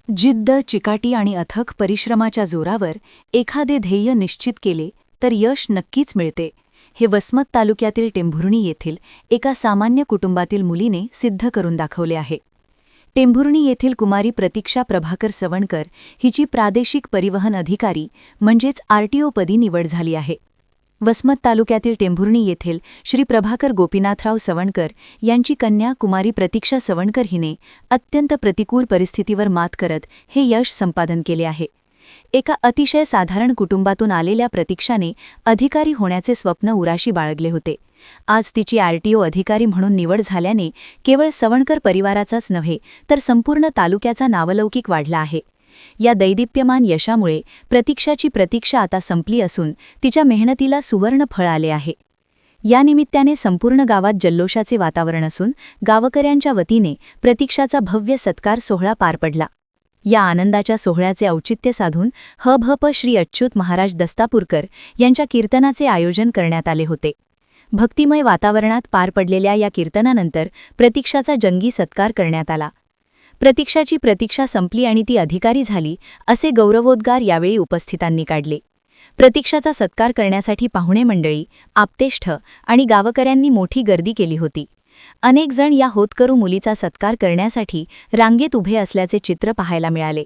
जिद्द, चिकाटी आणि अथक परिश्रमाच्या जोरावर एखादे ध्येय निश्चित केले तर यश नक्कीच मिळते. हे वसमत तालुक्यातील टेंभुर्णी येथील एका सामान्य कुटुंबातील मुलीने सिद्ध करून दाखवले आहे. टेंभुर्णी येथील कुमारी प्रतीक्षा प्रभाकर सवणकर हिची प्रादेशिक परिवहन अधिकारी म्हणजेच आरटीओ पदी निवड झाली आहे. वसमत तालुक्यातील टेंभुर्णी येथील श्री प्रभाकर गोपीनाथराव सवणकर यांची कन्या कुमारी प्रतीक्षा सवणकर हिने अत्यंत प्रतिकूल परिस्थितीवर मात करत हे यश संपादन केले आहे. एका अतिशय साधारण कुटुंबातून आलेल्या प्रतीक्षाने अधिकारी होण्याचे स्वप्न उराशी बाळगले होते. आज तिची आरटीओ अधिकारी म्हणून निवड झाल्याने केवळ सवणकर परिवाराचाच नव्हे तर संपूर्ण तालुक्याचा नावलौकिक वाढला आहे. या दैदिप्यमान यशामुळे प्रतीक्षाची प्रतीक्षा आता संपली असून तिच्या मेहनतीला सुवर्ण फळ आले आहे. या निमित्ताने संपूर्ण गावात जल्लोषाचे वातावरण असून गावकऱ्यांच्या वतीने प्रतीक्षाचा भव्य सत्कार सोहळा पार पडला. या आनंदाच्या सोहळ्याचे औचित्य साधून हभप श्री अच्युत महाराज दस्तापूरकर यांच्या कीर्तनाचे आयोजन करण्यात आले होते. भक्तिमय वातावरणात पार पडलेल्या या कीर्तनानंतर प्रतीक्षाचा जंगी सत्कार करण्यात आला. प्रतीक्षाची प्रतीक्षा संपली आणि ती अधिकारी झाली असे गौरवोद्गार यावेळी उपस्थितांनी काढले. प्रतीक्षाचा सत्कार करण्यासाठी पाहुणे मंडळी, आप्तेष्ठ आणि गावकऱ्यांनी मोठी गर्दी केली होती. अनेक जण या होतकरू मुलीचा सत्कार करण्यासाठी रांगेत उभे असल्याचे चित्र पाहायला मिळाले.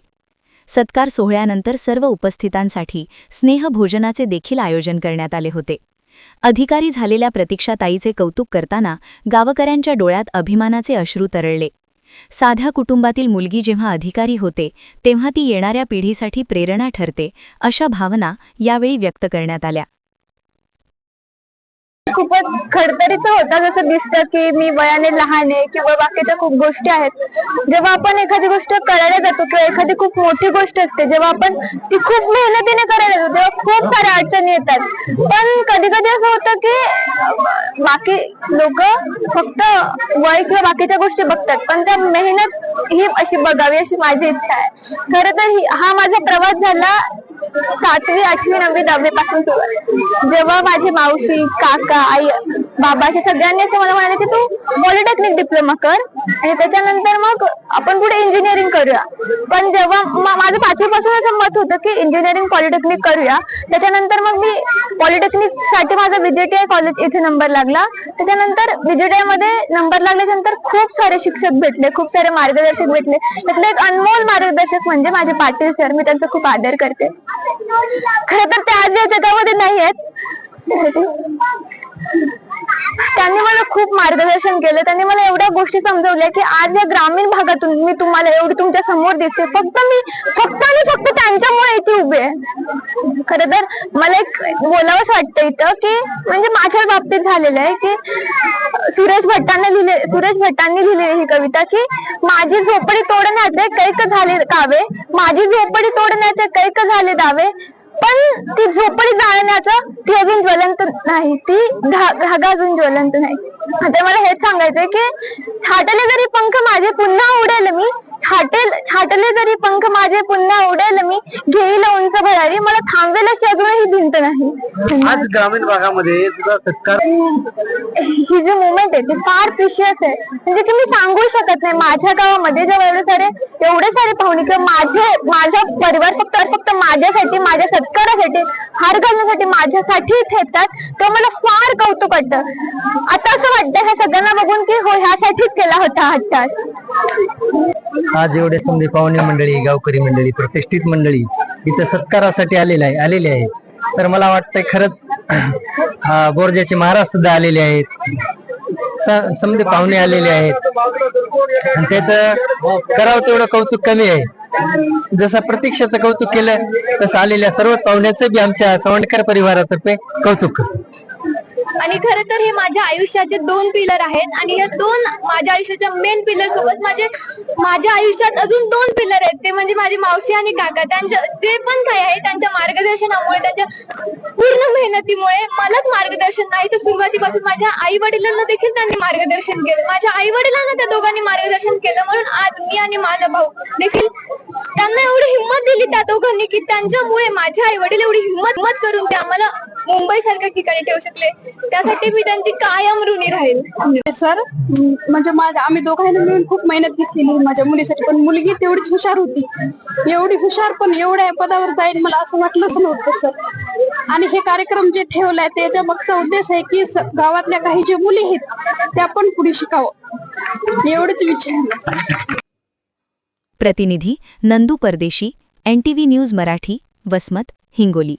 सत्कार सोहळ्यानंतर सर्व उपस्थितांसाठी स्नेहभोजनाचे देखील आयोजन करण्यात आले होते. अधिकारी झालेल्या प्रतीक्षाताईचे कौतुक करताना गावकऱ्यांच्या डोळ्यात अभिमानाचे अश्रू तरळले. साध्या कुटुंबातील मुलगी जेव्हा अधिकारी होते तेव्हा ती येणाऱ्या पिढीसाठी प्रेरणा ठरते अशा भावना यावेळी व्यक्त करण्यात आल्या. खूपच खडतरीचं होता, जसं दिसतं की मी वयाने लहान आहे किंवा बाकीच्या खूप गोष्टी आहेत. जेव्हा आपण एखादी गोष्ट करायला जातो किंवा एखादी खूप मोठी गोष्ट असते, जेव्हा आपण ती खूप मेहनतीने करायला जातो तेव्हा खूप साऱ्या अडचणी येतात. पण कधी कधी असं होतं की बाकी लोक फक्त वय किंवा बाकीच्या गोष्टी बघतात, पण त्या मेहनत ही अशी बघावी अशी माझी इच्छा आहे. खरं तर हा माझा प्रवास झाला 7वी, 8वी, 9वी, 10वी पासून सुरुवात. जेव्हा माझी मावशी, काका, आई, बाबा असे सगळ्यांनी असं मला म्हणाले की तू पॉलिटेक्निक डिप्लोमा कर आणि त्याच्यानंतर मग आपण पुढे इंजिनिअरिंग करूया. पण जेव्हा माझं 5वी पासून असं मत होतं की इंजिनिअरिंग पॉलिटेक्निक करूया. त्याच्यानंतर मग मी पॉलिटेक्निक साठी माझा VJTI कॉलेज इथे नंबर लागला. त्याच्यानंतर VJTI मध्ये नंबर लागल्यानंतर खूप सारे शिक्षक भेटले, खूप सारे मार्गदर्शक भेटले. त्यातले एक अनमोल मार्गदर्शक म्हणजे माझे पाटील सर. मी त्यांचा खूप आदर करते. खरं तर ते आज या जगामध्ये नाही आहेत. त्यांनी मला खूप मार्गदर्शन केलं. त्यांनी मला एवढ्या गोष्टी समजवल्या की आज या ग्रामीण भागातून मी तुम्हाला एवढी तुमच्या समोर दिसते फक्त त्यांच्यामुळे इथे उभे आहे. खरं तर मला एक बोलावंच वाटतं इथं की म्हणजे माझ्या बाबतीत झालेलं आहे की सुरेश भट्टांनी लिहिलेली ही कविता की माझी झोपडी तोडण्याचे कैक झाले कावे, माझी झोपडी तोडण्याचे कैक झाले दावे, पण ती झोपडी जाळण्याचं ती अजून ज्वलंत नाही, ती धागा अजून ज्वलंत नाही. आता मला हेच सांगायचंय की छाटले जरी पंख माझे पुन्हा उडेल मी, छाटले जरी पंख माझे पुन्हा उडेल मी, घेईल उंच भरारी, मला थांबवेल अशी अजूनही भिंत नाही. आज ग्रामीण भागामध्ये तुझा सत्कार, ही जी मुवमेंट आहे ती फार प्रिशियस आहे. म्हणजे की मी सांगू शकत नाही. माझ्या गावामध्ये जेव्हा एवढे सारे पाहुणे किंवा माझा परिवार फक्त माझ्यासाठी, माझ्या सत्कारासाठी, हार घालण्यासाठी माझ्यासाठी इथे येतात, तेव्हा मला फार कौतुक वाटतं. आता असं वाटतं ह्या सगळ्यांना बघून की हो ह्यासाठीच केला होता हा तास. आज एवढे समजे पाहुणे मंडळी, गावकरी मंडळी, प्रतिष्ठित मंडळी इथं सत्कारासाठी आलेले आहेत. तर मला वाटतंय खरंच बोर्जाचे महाराज सुद्धा आलेले आहेत, समजे पाहुणे आलेले आहेत आणि त्याचं करावं तेवढं कौतुक कमी आहे. जसं प्रतीक्षाचं कौतुक केलं तसं आलेल्या सर्व पाहुण्याचं बी आमच्या सवणकर परिवारातर्फे कौतुक. आणि खरं तर हे माझ्या आयुष्याचे 2 पिलर आहेत आणि या 2 माझ्या आयुष्याच्या मेन पिलर सोबत माझ्या आयुष्यात अजून 2 पिलर आहेत. ते म्हणजे माझी मावशी आणि काका. त्यांच्या जे पण काही आहे त्यांच्या मार्गदर्शनामुळे, त्यांच्या पूर्ण मेहनतीमुळे मलाच मार्गदर्शन नाही तर सुरुवातीपासून माझ्या आई वडिलांना देखील त्यांनी मार्गदर्शन केलं. माझ्या आई वडिलांना त्या दोघांनी मार्गदर्शन केलं म्हणून आज मी आणि माझा भाऊ देखील त्यांना एवढी हिंमत दिली त्या दोघांनी की त्यांच्यामुळे माझे आई वडील एवढी हिंमत करून ते आम्हाला मुंबईसारख्या ठिकाणी ठेवू शकले, त्यासाठी मी त्यांची कायम ऋणी राहील. सर म्हणजे आम्ही दोघांनी मिळून खूप मेहनत घेतलेली माझ्या मुलीसाठी, पण मुलगी तेवढीच हुशार होती, एवढी हुशार पण एवढ्या पदावर जाईल मला असं वाटलंच नव्हतं सर. आणि हे कार्यक्रम जे ठेवलाय त्याच्या मागचा उद्देश आहे की गावातल्या काही जे मुली आहेत त्या पण पुढे शिकावं, एवढंच विचार. प्रतिनिधी नंदू परदेशी, NTV न्यूज मराठी, वसमत, हिंगोली.